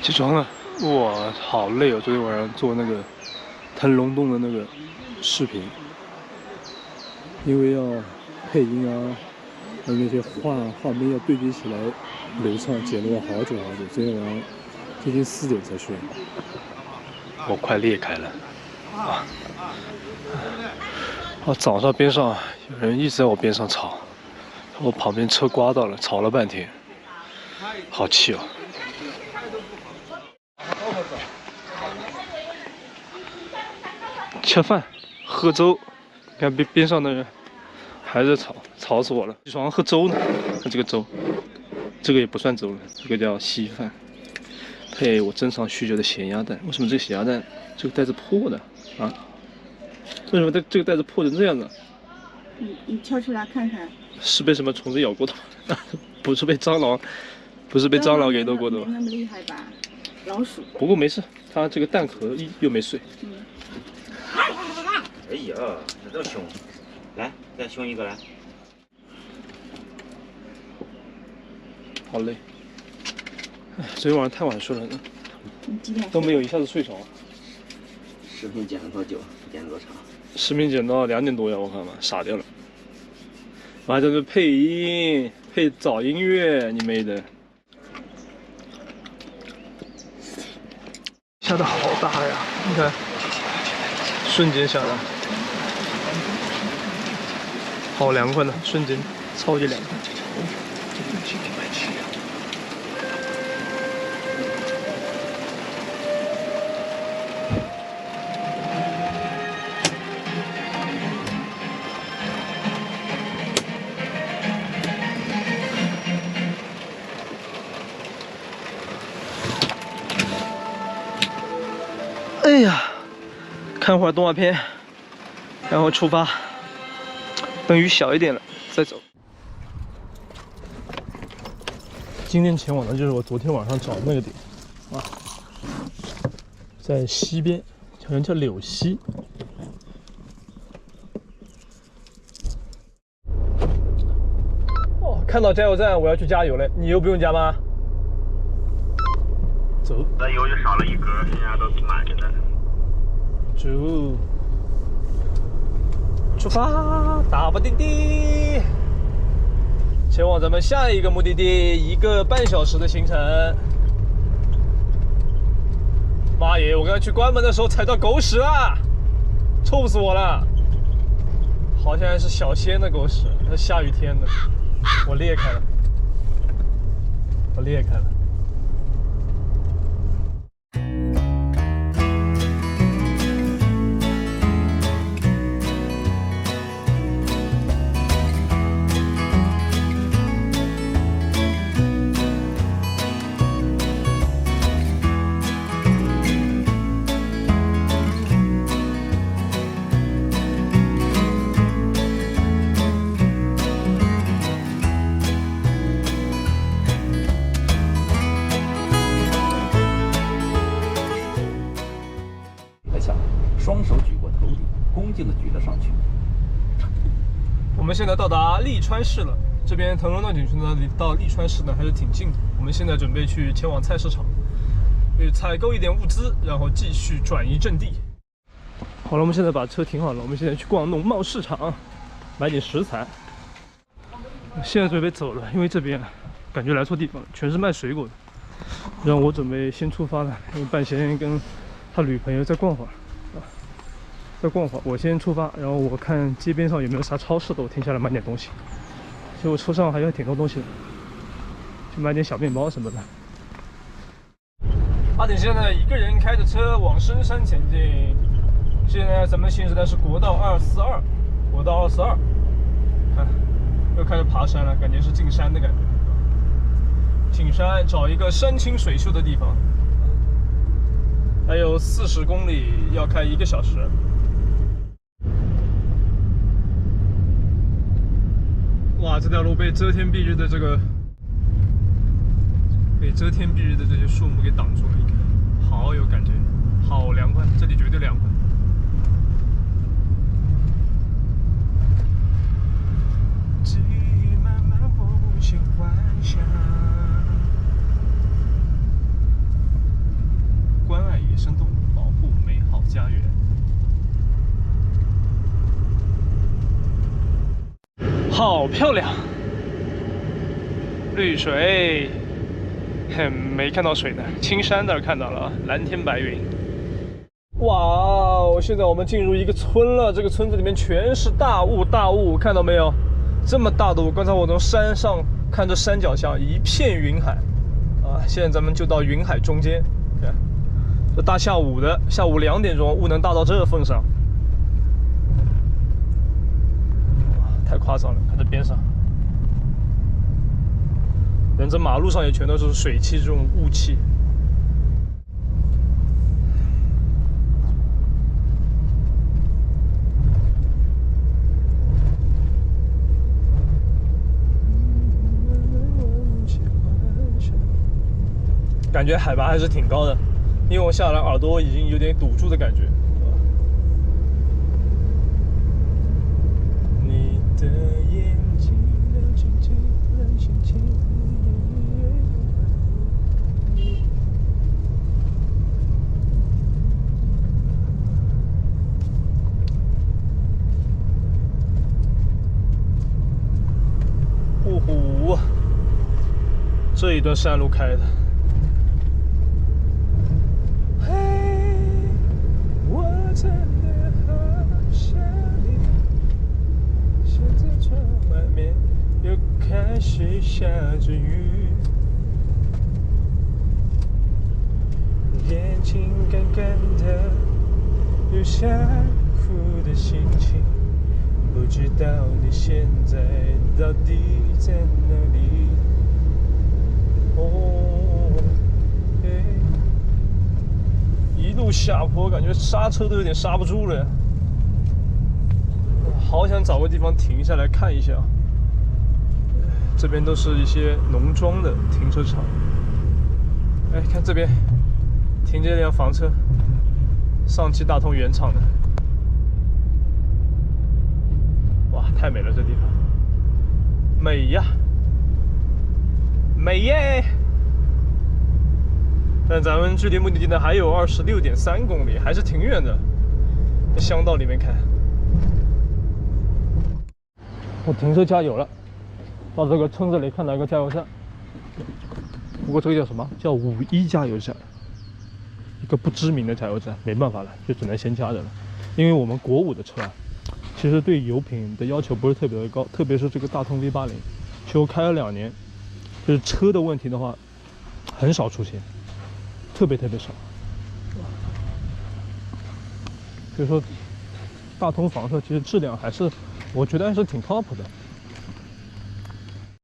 起床了，哇，好累哦！昨天晚上做那个腾龙洞的那个视频，因为要配音啊，还有那些画面要对比起来流畅，剪了我好久好久。昨天晚上接近4点才睡，我快裂开了啊！早上边上有人一直在我边上吵，我旁边车刮到了，吵了半天，好气哦！吃饭，喝粥，看边上的人还在吵，吵死我了。起床喝粥呢，看这个粥，这个也不算粥了，这个叫稀饭，配我珍藏许久的咸鸭蛋。为什么这个咸鸭蛋这个袋子破的啊？为什么这个袋子破成这样子？你挑出来看看。是被什么虫子咬过的？不是被蟑螂给弄过的吧？没那么厉害吧？老鼠。不过没事，它这个蛋壳又没碎。哎呀，你这凶！来，再凶一个来。好累。哎，昨天晚上太晚睡了呢。你几点？都没有一下子睡着。视频剪了多久？剪了多长？视频剪到2点多呀，我看吧，傻掉了。我还在这配音，配找音乐，你妹的！下的好大呀，你看，瞬间下的。好凉快呢，瞬间超级凉快。哎呀，看会儿动画片，然后出发。等雨小一点了再走。今天前往的就是我昨天晚上找的那个点啊，在西边，好像叫柳溪。哦，看到加油站，我要去加油了。你油不用加吗？走。那油就少了1格，剩下都是满着的。走。出发，大步滴滴，前往咱们下一个目的地，1个半小时的行程。妈耶！我刚才去关门的时候踩到狗屎了，臭死我了！好像还是小仙的狗屎，那下雨天的，我裂开了，我裂开了。双手举过头顶，恭敬地举了上去。我们现在到达利川市了，这边腾龙洞景区呢，到利川市呢还是挺近的。我们现在准备前往菜市场，去采购一点物资，然后继续转移阵地。好了，我们现在把车停好了，我们现在去逛农贸市场，买点食材。现在准备走了，因为这边感觉来错地方了，全是卖水果的。然后我准备先出发了，因为半仙跟他女朋友在逛会儿。我先出发，然后我看街边上有没有啥超市的，我停下来买点东西。其实我车上还有挺多东西的，去买点小面包什么的。阿典现在一个人开着车往深山前进。现在咱们行驶的是国道242，看又开始爬山了，感觉是进山的感觉。进山找一个山清水秀的地方，还有40公里，要开1个小时。哇，这条路被遮天蔽日的这些树木给挡住了，你看，好有感觉，好凉快，这里绝对凉快。记忆慢慢我无限幻想。好漂亮，绿水，没看到水呢，青山那儿看到了，蓝天白云。哇哦！现在我们进入一个村了，这个村子里面全是大雾，大雾，看到没有？这么大的雾，刚才我从山上看着山脚下一片云海，啊，现在咱们就到云海中间，看，这大下午的，下午2点钟，雾能大到这份上，哇，太夸张了！看这边上，连这马路上也全都是水汽，这种雾气。感觉海拔还是挺高的，因为我下来耳朵已经有点堵住的感觉。你的眼睛亮晶晶，蓝晶晶的。呼，这一段山路开的。真的好想你，现在窗外面又开始下着雨，眼睛干干的，有想哭的心情，不知道你现在到底在哪里？哦，一路下坡，感觉刹车都有点刹不住了，好想找个地方停下来看一下。这边都是一些农庄的停车场。哎，看这边停着一辆房车，上汽大通原厂的。哇，太美了，这地方，美呀，美耶！但咱们距离目的地呢还有26.3公里，还是挺远的。在乡道里面看，我停车加油了，到这个村子里看到一个加油站，不过这个叫什么？叫51加油站，一个不知名的加油站，没办法了，就只能先加着了。因为我们国5的车啊，其实对油品的要求不是特别的高，特别是这个大通 V80，其实我开了2年，就是车的问题的话，很少出现。特别少，所以说大通房车其实质量还是，我觉得还是挺靠谱的。